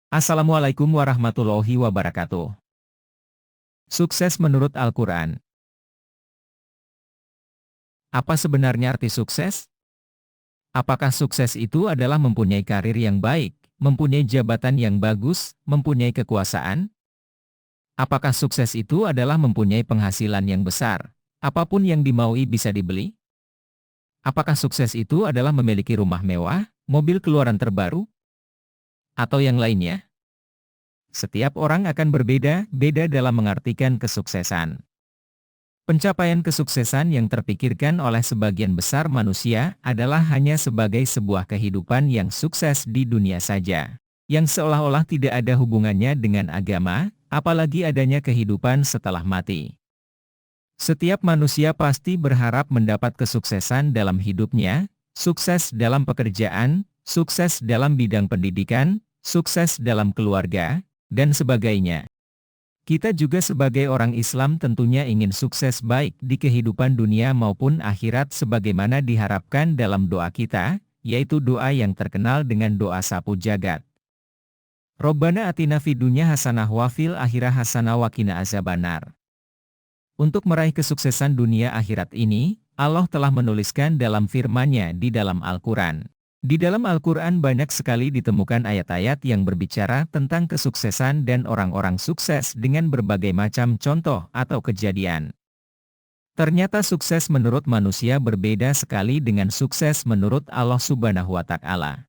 Assalamualaikum warahmatullahi wabarakatuh. Sukses menurut Al-Quran. Apa sebenarnya arti sukses? Apakah sukses itu adalah mempunyai karir yang baik, mempunyai jabatan yang bagus, mempunyai kekuasaan? Apakah sukses itu adalah mempunyai penghasilan yang besar, apapun yang dimaui bisa dibeli? Apakah sukses itu adalah memiliki rumah mewah, mobil keluaran terbaru, atau yang lainnya? Setiap orang akan berbeda-beda dalam mengartikan kesuksesan. Pencapaian kesuksesan yang terpikirkan oleh sebagian besar manusia adalah hanya sebagai sebuah kehidupan yang sukses di dunia saja, yang seolah-olah tidak ada hubungannya dengan agama, apalagi adanya kehidupan setelah mati. Setiap manusia pasti berharap mendapat kesuksesan dalam hidupnya, sukses dalam pekerjaan, sukses dalam bidang pendidikan, sukses dalam keluarga, dan sebagainya. Kita juga sebagai orang Islam tentunya ingin sukses baik di kehidupan dunia maupun akhirat sebagaimana diharapkan dalam doa kita, yaitu doa yang terkenal dengan doa sapu jagat. Robbana atina fid dunya hasanah wa fil akhirah hasanah wa qina azabannar. Untuk meraih kesuksesan dunia akhirat ini, Allah telah menuliskan dalam firman-Nya di dalam Al-Quran. Di dalam Al-Quran banyak sekali ditemukan ayat-ayat yang berbicara tentang kesuksesan dan orang-orang sukses dengan berbagai macam contoh atau kejadian. Ternyata sukses menurut manusia berbeda sekali dengan sukses menurut Allah Subhanahu wa Ta'ala.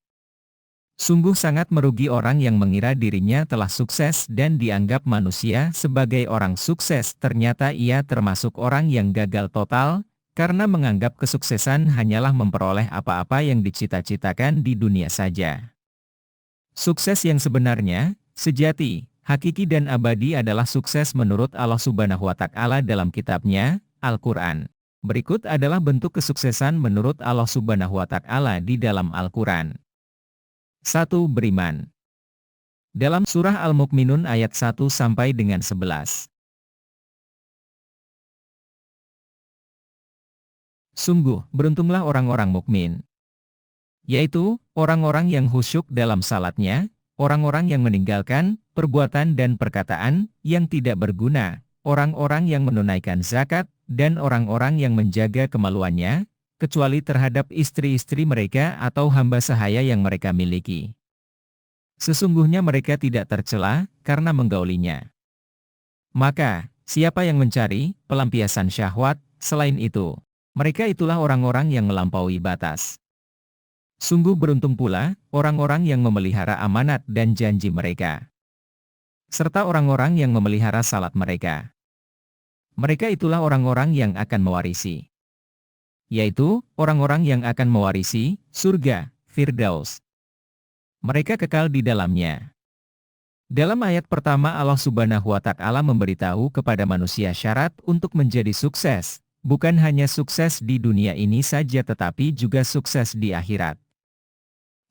Sungguh sangat merugi orang yang mengira dirinya telah sukses dan dianggap manusia sebagai orang sukses, ternyata ia termasuk orang yang gagal total, karena menganggap kesuksesan hanyalah memperoleh apa-apa yang dicita-citakan di dunia saja. Sukses yang sebenarnya, sejati, hakiki dan abadi adalah sukses menurut Allah Subhanahu wa Ta'ala dalam kitab-Nya, Al-Quran. Berikut adalah bentuk kesuksesan menurut Allah Subhanahu wa Ta'ala di dalam Al-Quran. 1. Beriman. Dalam surah Al-Mu'minun ayat 1 sampai dengan 11. Sungguh, beruntunglah orang-orang mukmin, yaitu orang-orang yang khusyuk dalam salatnya, orang-orang yang meninggalkan perbuatan dan perkataan yang tidak berguna, orang-orang yang menunaikan zakat, dan orang-orang yang menjaga kemaluannya, kecuali terhadap istri-istri mereka atau hamba sahaya yang mereka miliki. Sesungguhnya mereka tidak tercela karena menggaulinya. Maka, siapa yang mencari pelampiasan syahwat selain itu, mereka itulah orang-orang yang melampaui batas. Sungguh beruntung pula orang-orang yang memelihara amanat dan janji mereka, serta orang-orang yang memelihara salat mereka. Mereka itulah orang-orang yang akan mewarisi, yaitu orang-orang yang akan mewarisi surga Firdaus. Mereka kekal di dalamnya. Dalam ayat pertama Allah Subhanahu wa Ta'ala memberitahu kepada manusia syarat untuk menjadi sukses. Bukan hanya sukses di dunia ini saja tetapi juga sukses di akhirat.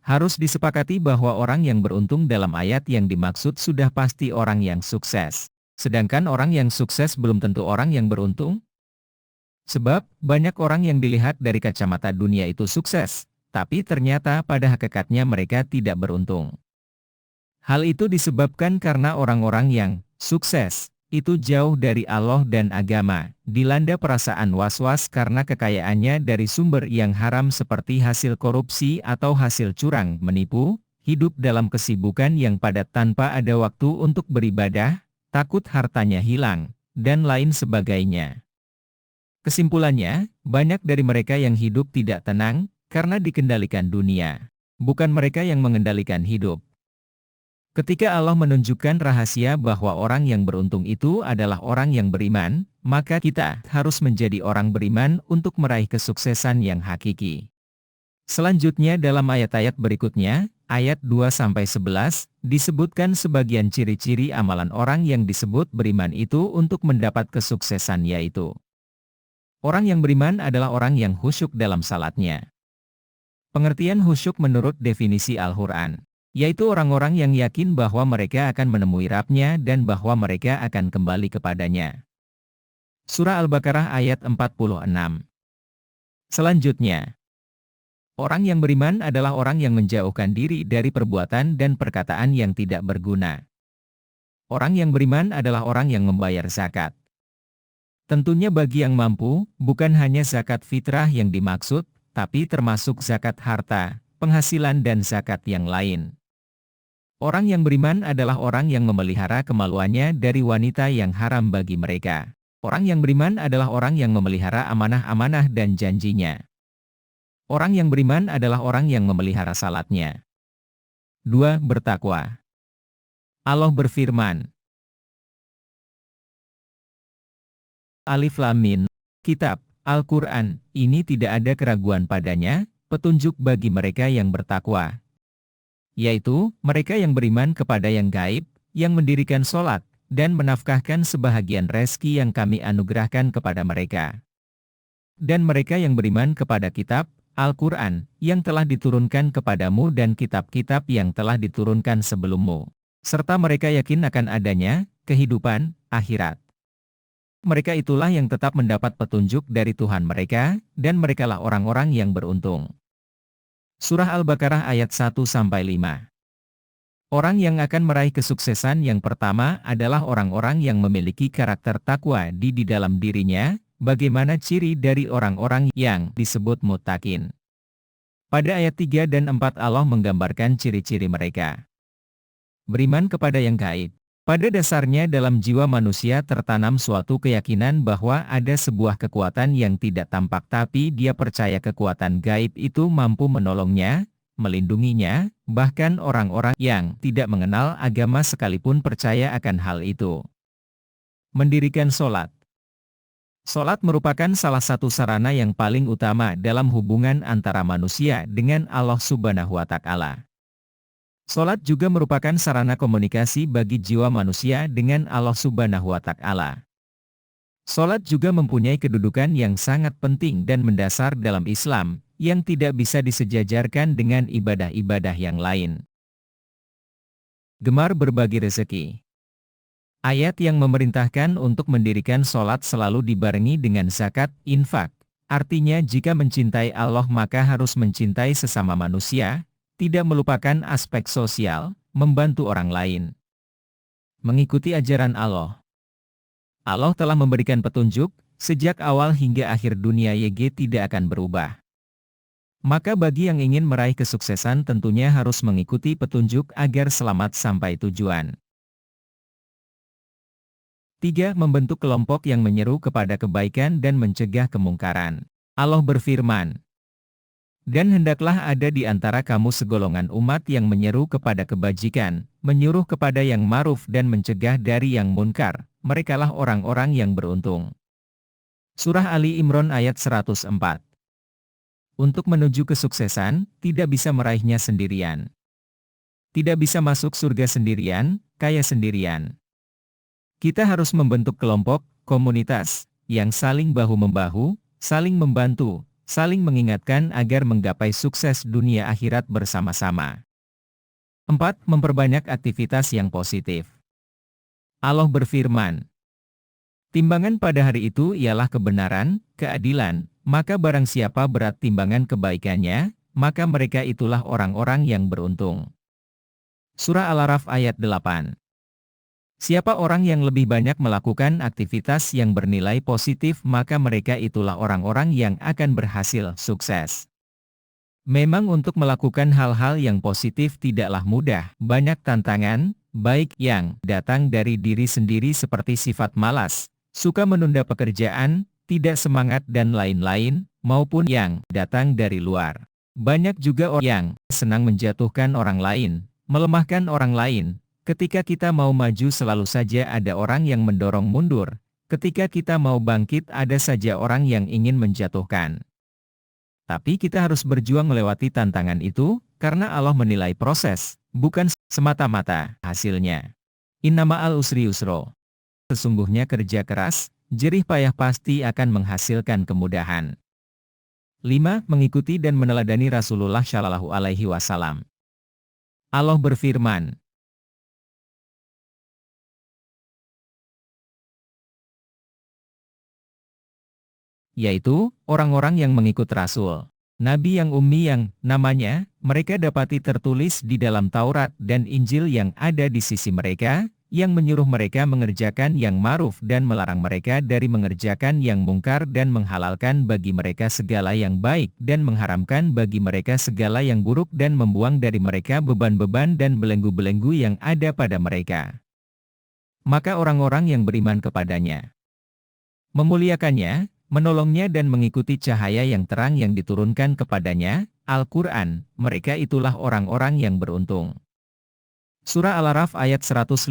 Harus disepakati bahwa orang yang beruntung dalam ayat yang dimaksud sudah pasti orang yang sukses. Sedangkan orang yang sukses belum tentu orang yang beruntung. Sebab, banyak orang yang dilihat dari kacamata dunia itu sukses, tapi ternyata pada hakikatnya mereka tidak beruntung. Hal itu disebabkan karena orang-orang yang sukses itu jauh dari Allah dan agama, dilanda perasaan was-was karena kekayaannya dari sumber yang haram seperti hasil korupsi atau hasil curang menipu, hidup dalam kesibukan yang padat tanpa ada waktu untuk beribadah, takut hartanya hilang, dan lain sebagainya. Kesimpulannya, banyak dari mereka yang hidup tidak tenang, karena dikendalikan dunia. Bukan mereka yang mengendalikan hidup. Ketika Allah menunjukkan rahasia bahwa orang yang beruntung itu adalah orang yang beriman, maka kita harus menjadi orang beriman untuk meraih kesuksesan yang hakiki. Selanjutnya dalam ayat-ayat berikutnya, ayat 2-11, disebutkan sebagian ciri-ciri amalan orang yang disebut beriman itu untuk mendapat kesuksesan yaitu. Orang yang beriman adalah orang yang khusyuk dalam salatnya. Pengertian khusyuk menurut definisi Al-Quran, yaitu orang-orang yang yakin bahwa mereka akan menemui Rabb-Nya dan bahwa mereka akan kembali kepadanya. Surah Al-Baqarah ayat 46. Selanjutnya, Orang yang beriman adalah orang yang menjauhkan diri dari perbuatan dan perkataan yang tidak berguna. Orang yang beriman adalah orang yang membayar zakat. Tentunya bagi yang mampu, bukan hanya zakat fitrah yang dimaksud, tapi termasuk zakat harta, penghasilan dan zakat yang lain. Orang yang beriman adalah orang yang memelihara kemaluannya dari wanita yang haram bagi mereka. Orang yang beriman adalah orang yang memelihara amanah-amanah dan janjinya. Orang yang beriman adalah orang yang memelihara salatnya. 2. Bertakwa. Allah berfirman, Alif Lam Mim, Kitab, Al-Quran, ini tidak ada keraguan padanya, petunjuk bagi mereka yang bertakwa. Yaitu, mereka yang beriman kepada yang gaib, yang mendirikan sholat, dan menafkahkan sebahagian rezeki yang kami anugerahkan kepada mereka. Dan mereka yang beriman kepada kitab, Al-Quran, yang telah diturunkan kepadamu dan kitab-kitab yang telah diturunkan sebelummu. Serta mereka yakin akan adanya, kehidupan, akhirat. Mereka itulah yang tetap mendapat petunjuk dari Tuhan mereka, dan merekalah orang-orang yang beruntung. Surah Al-Baqarah ayat 1-5. Orang yang akan meraih kesuksesan yang pertama adalah orang-orang yang memiliki karakter takwa di dalam dirinya, bagaimana ciri dari orang-orang yang disebut muttaqin. Pada ayat 3 dan 4 Allah menggambarkan ciri-ciri mereka. Beriman kepada yang gaib. Pada dasarnya dalam jiwa manusia tertanam suatu keyakinan bahwa ada sebuah kekuatan yang tidak tampak tapi dia percaya kekuatan gaib itu mampu menolongnya, melindunginya, bahkan orang-orang yang tidak mengenal agama sekalipun percaya akan hal itu. Mendirikan sholat. Sholat merupakan salah satu sarana yang paling utama dalam hubungan antara manusia dengan Allah Subhanahu wa Ta'ala. Sholat juga merupakan sarana komunikasi bagi jiwa manusia dengan Allah Subhanahu wa Ta'ala. Sholat juga mempunyai kedudukan yang sangat penting dan mendasar dalam Islam, yang tidak bisa disejajarkan dengan ibadah-ibadah yang lain. Gemar berbagi rezeki. Ayat yang memerintahkan untuk mendirikan sholat selalu dibarengi dengan zakat, infak. Artinya jika mencintai Allah maka harus mencintai sesama manusia, tidak melupakan aspek sosial, membantu orang lain. Mengikuti ajaran Allah. Allah telah memberikan petunjuk, sejak awal hingga akhir dunia YG tidak akan berubah. Maka bagi yang ingin meraih kesuksesan tentunya harus mengikuti petunjuk agar selamat sampai tujuan. 3. Membentuk kelompok yang menyeru kepada kebaikan dan mencegah kemungkaran. Allah berfirman, dan hendaklah ada di antara kamu segolongan umat yang menyeru kepada kebajikan, menyuruh kepada yang ma'ruf dan mencegah dari yang munkar, merekalah orang-orang yang beruntung. Surah Ali Imran ayat 104. Untuk menuju kesuksesan, tidak bisa meraihnya sendirian. Tidak bisa masuk surga sendirian, kaya sendirian. Kita harus membentuk kelompok, komunitas, yang saling bahu-membahu, saling membantu, saling mengingatkan agar menggapai sukses dunia akhirat bersama-sama. 4. Memperbanyak aktivitas yang positif. Allah berfirman, timbangan pada hari itu ialah kebenaran, keadilan, maka barang siapa berat timbangan kebaikannya, maka mereka itulah orang-orang yang beruntung. Surah Al-Araf ayat 8. Siapa orang yang lebih banyak melakukan aktivitas yang bernilai positif maka mereka itulah orang-orang yang akan berhasil sukses. Memang untuk melakukan hal-hal yang positif tidaklah mudah, banyak tantangan, baik yang datang dari diri sendiri seperti sifat malas, suka menunda pekerjaan, tidak semangat dan lain-lain, maupun yang datang dari luar. Banyak juga orang yang senang menjatuhkan orang lain, melemahkan orang lain. Ketika kita mau maju selalu saja ada orang yang mendorong mundur, ketika kita mau bangkit ada saja orang yang ingin menjatuhkan. Tapi kita harus berjuang melewati tantangan itu, karena Allah menilai proses, bukan semata-mata hasilnya. Innama al-usri yusro. Sesungguhnya kerja keras, jerih payah pasti akan menghasilkan kemudahan. 5. Mengikuti dan meneladani Rasulullah Shallallahu Alaihi Wasallam. Allah berfirman, yaitu, orang-orang yang mengikut Rasul. Nabi yang ummi yang, namanya, mereka dapati tertulis di dalam Taurat dan Injil yang ada di sisi mereka, yang menyuruh mereka mengerjakan yang ma'ruf dan melarang mereka dari mengerjakan yang mungkar dan menghalalkan bagi mereka segala yang baik dan mengharamkan bagi mereka segala yang buruk dan membuang dari mereka beban-beban dan belenggu-belenggu yang ada pada mereka. Maka orang-orang yang beriman kepadanya memuliakannya, menolongnya dan mengikuti cahaya yang terang yang diturunkan kepadanya, Al-Quran, mereka itulah orang-orang yang beruntung. Surah Al-Araf ayat 157.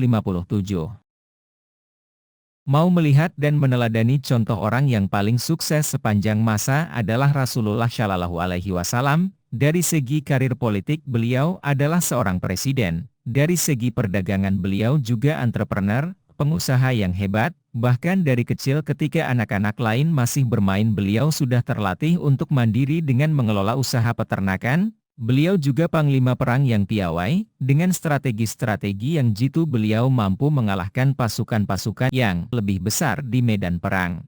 Mau melihat dan meneladani contoh orang yang paling sukses sepanjang masa adalah Rasulullah Shallallahu Alaihi Wasallam. Dari segi karir politik beliau adalah seorang presiden, dari segi perdagangan beliau juga entrepreneur, pengusaha yang hebat, bahkan dari kecil ketika anak-anak lain masih bermain beliau sudah terlatih untuk mandiri dengan mengelola usaha peternakan. Beliau juga panglima perang yang piawai, dengan strategi-strategi yang jitu beliau mampu mengalahkan pasukan-pasukan yang lebih besar di medan perang.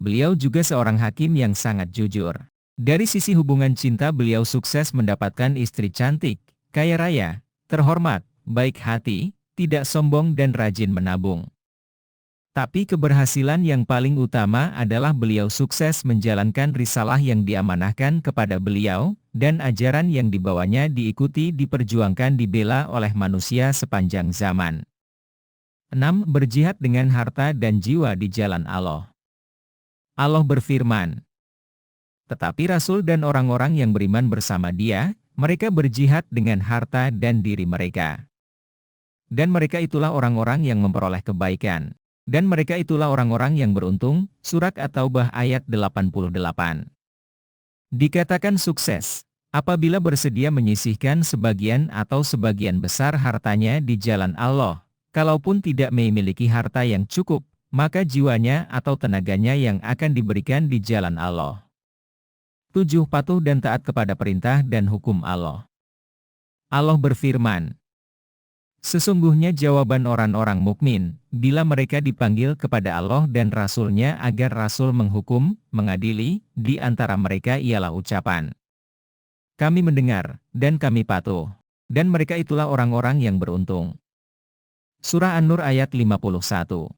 Beliau juga seorang hakim yang sangat jujur. Dari sisi hubungan cinta beliau sukses mendapatkan istri cantik, kaya raya, terhormat, baik hati, tidak sombong dan rajin menabung. Tapi keberhasilan yang paling utama adalah beliau sukses menjalankan risalah yang diamanahkan kepada beliau, dan ajaran yang dibawanya diikuti diperjuangkan dibela oleh manusia sepanjang zaman. 6. Berjihad dengan harta dan jiwa di jalan Allah. Allah berfirman, tetapi Rasul dan orang-orang yang beriman bersama dia, mereka berjihad dengan harta dan diri mereka. Dan mereka itulah orang-orang yang memperoleh kebaikan. Dan mereka itulah orang-orang yang beruntung, Surat At-Taubah ayat 88. Dikatakan sukses, apabila bersedia menyisihkan sebagian atau sebagian besar hartanya di jalan Allah, kalaupun tidak memiliki harta yang cukup, maka jiwanya atau tenaganya yang akan diberikan di jalan Allah. 7. Patuh dan taat kepada perintah dan hukum Allah. Allah berfirman, sesungguhnya jawaban orang-orang mukmin, bila mereka dipanggil kepada Allah dan Rasul-Nya agar Rasul menghukum, mengadili, di antara mereka ialah ucapan, kami mendengar, dan kami patuh. Dan mereka itulah orang-orang yang beruntung. Surah An-Nur ayat 51.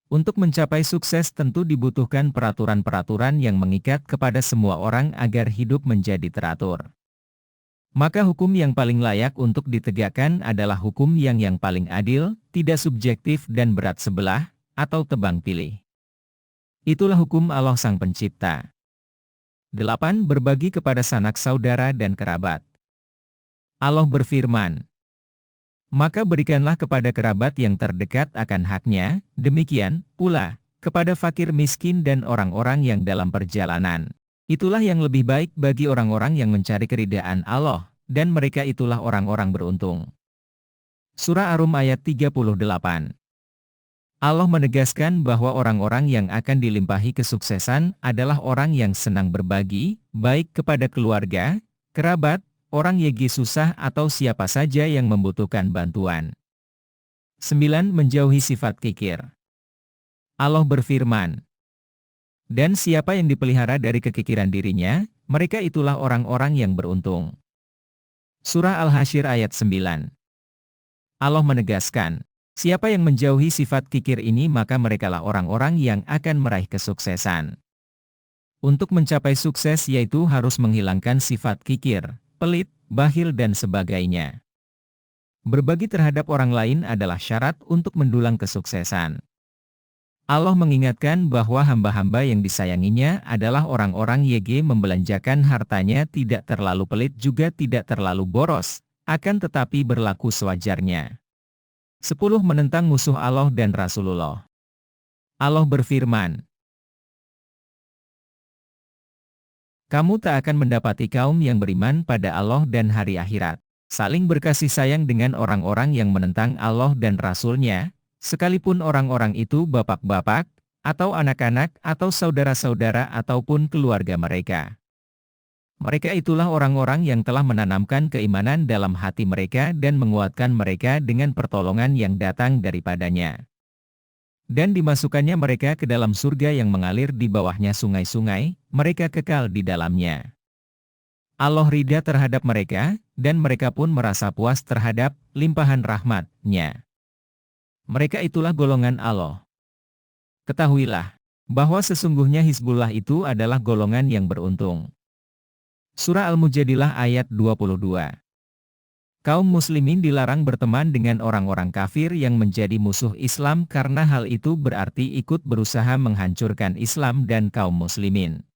Untuk mencapai sukses tentu dibutuhkan peraturan-peraturan yang mengikat kepada semua orang agar hidup menjadi teratur. Maka hukum yang paling layak untuk ditegakkan adalah hukum yang paling adil, tidak subjektif dan berat sebelah, atau tebang pilih. Itulah hukum Allah Sang Pencipta. 8. Berbagi kepada sanak saudara dan kerabat. Allah berfirman, maka berikanlah kepada kerabat yang terdekat akan haknya, demikian pula kepada fakir miskin dan orang-orang yang dalam perjalanan. Itulah yang lebih baik bagi orang-orang yang mencari keridaan Allah, dan mereka itulah orang-orang beruntung. Surah Ar-Rum ayat 38. Allah menegaskan bahwa orang-orang yang akan dilimpahi kesuksesan adalah orang yang senang berbagi, baik kepada keluarga, kerabat, orang yang susah atau siapa saja yang membutuhkan bantuan. 9. Menjauhi sifat kikir. Allah berfirman, dan siapa yang dipelihara dari kekikiran dirinya, mereka itulah orang-orang yang beruntung. Surah Al-Hasyr ayat 9. Allah menegaskan, siapa yang menjauhi sifat kikir ini maka merekalah orang-orang yang akan meraih kesuksesan. Untuk mencapai sukses yaitu harus menghilangkan sifat kikir, pelit, bakhil dan sebagainya. Berbagi terhadap orang lain adalah syarat untuk mendulang kesuksesan. Allah mengingatkan bahwa hamba-hamba yang disayanginya adalah orang-orang yang membelanjakan hartanya tidak terlalu pelit juga tidak terlalu boros, akan tetapi berlaku sewajarnya. 10. Menentang musuh Allah dan Rasulullah. Allah berfirman, kamu tak akan mendapati kaum yang beriman pada Allah dan hari akhirat, saling berkasih sayang dengan orang-orang yang menentang Allah dan Rasul-Nya, sekalipun orang-orang itu bapak-bapak, atau anak-anak, atau saudara-saudara ataupun keluarga mereka. Mereka itulah orang-orang yang telah menanamkan keimanan dalam hati mereka dan menguatkan mereka dengan pertolongan yang datang daripadanya. Dan dimasukkannya mereka ke dalam surga yang mengalir di bawahnya sungai-sungai, mereka kekal di dalamnya. Allah ridha terhadap mereka, dan mereka pun merasa puas terhadap limpahan rahmat-Nya. Mereka itulah golongan Allah. Ketahuilah bahwa sesungguhnya Hizbullah itu adalah golongan yang beruntung. Surah Al-Mujadilah ayat 22. Kaum muslimin dilarang berteman dengan orang-orang kafir yang menjadi musuh Islam karena hal itu berarti ikut berusaha menghancurkan Islam dan kaum muslimin.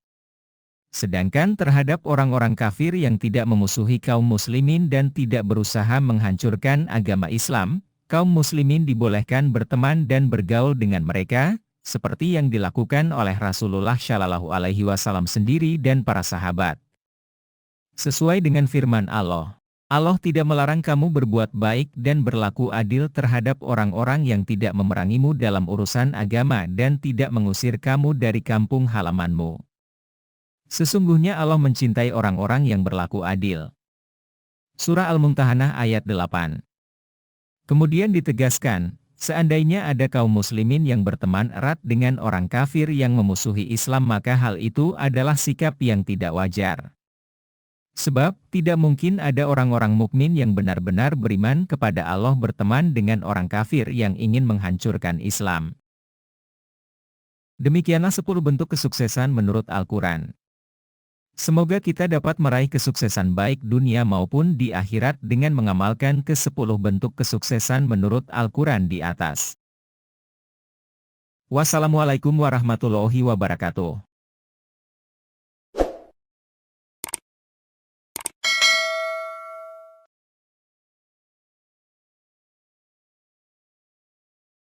Sedangkan terhadap orang-orang kafir yang tidak memusuhi kaum muslimin dan tidak berusaha menghancurkan agama Islam, kaum muslimin dibolehkan berteman dan bergaul dengan mereka, seperti yang dilakukan oleh Rasulullah Shallallahu Alaihi Wasallam sendiri dan para sahabat. Sesuai dengan firman Allah, Allah tidak melarang kamu berbuat baik dan berlaku adil terhadap orang-orang yang tidak memerangimu dalam urusan agama dan tidak mengusir kamu dari kampung halamanmu. Sesungguhnya Allah mencintai orang-orang yang berlaku adil. Surah Al-Mumtahanah ayat 8. Kemudian ditegaskan, seandainya ada kaum muslimin yang berteman erat dengan orang kafir yang memusuhi Islam maka hal itu adalah sikap yang tidak wajar. Sebab, tidak mungkin ada orang-orang mukmin yang benar-benar beriman kepada Allah berteman dengan orang kafir yang ingin menghancurkan Islam. Demikianlah 10 bentuk kesuksesan menurut Al-Quran. Semoga kita dapat meraih kesuksesan baik dunia maupun di akhirat dengan mengamalkan ke-10 bentuk kesuksesan menurut Al-Quran di atas. Wassalamualaikum warahmatullahi wabarakatuh.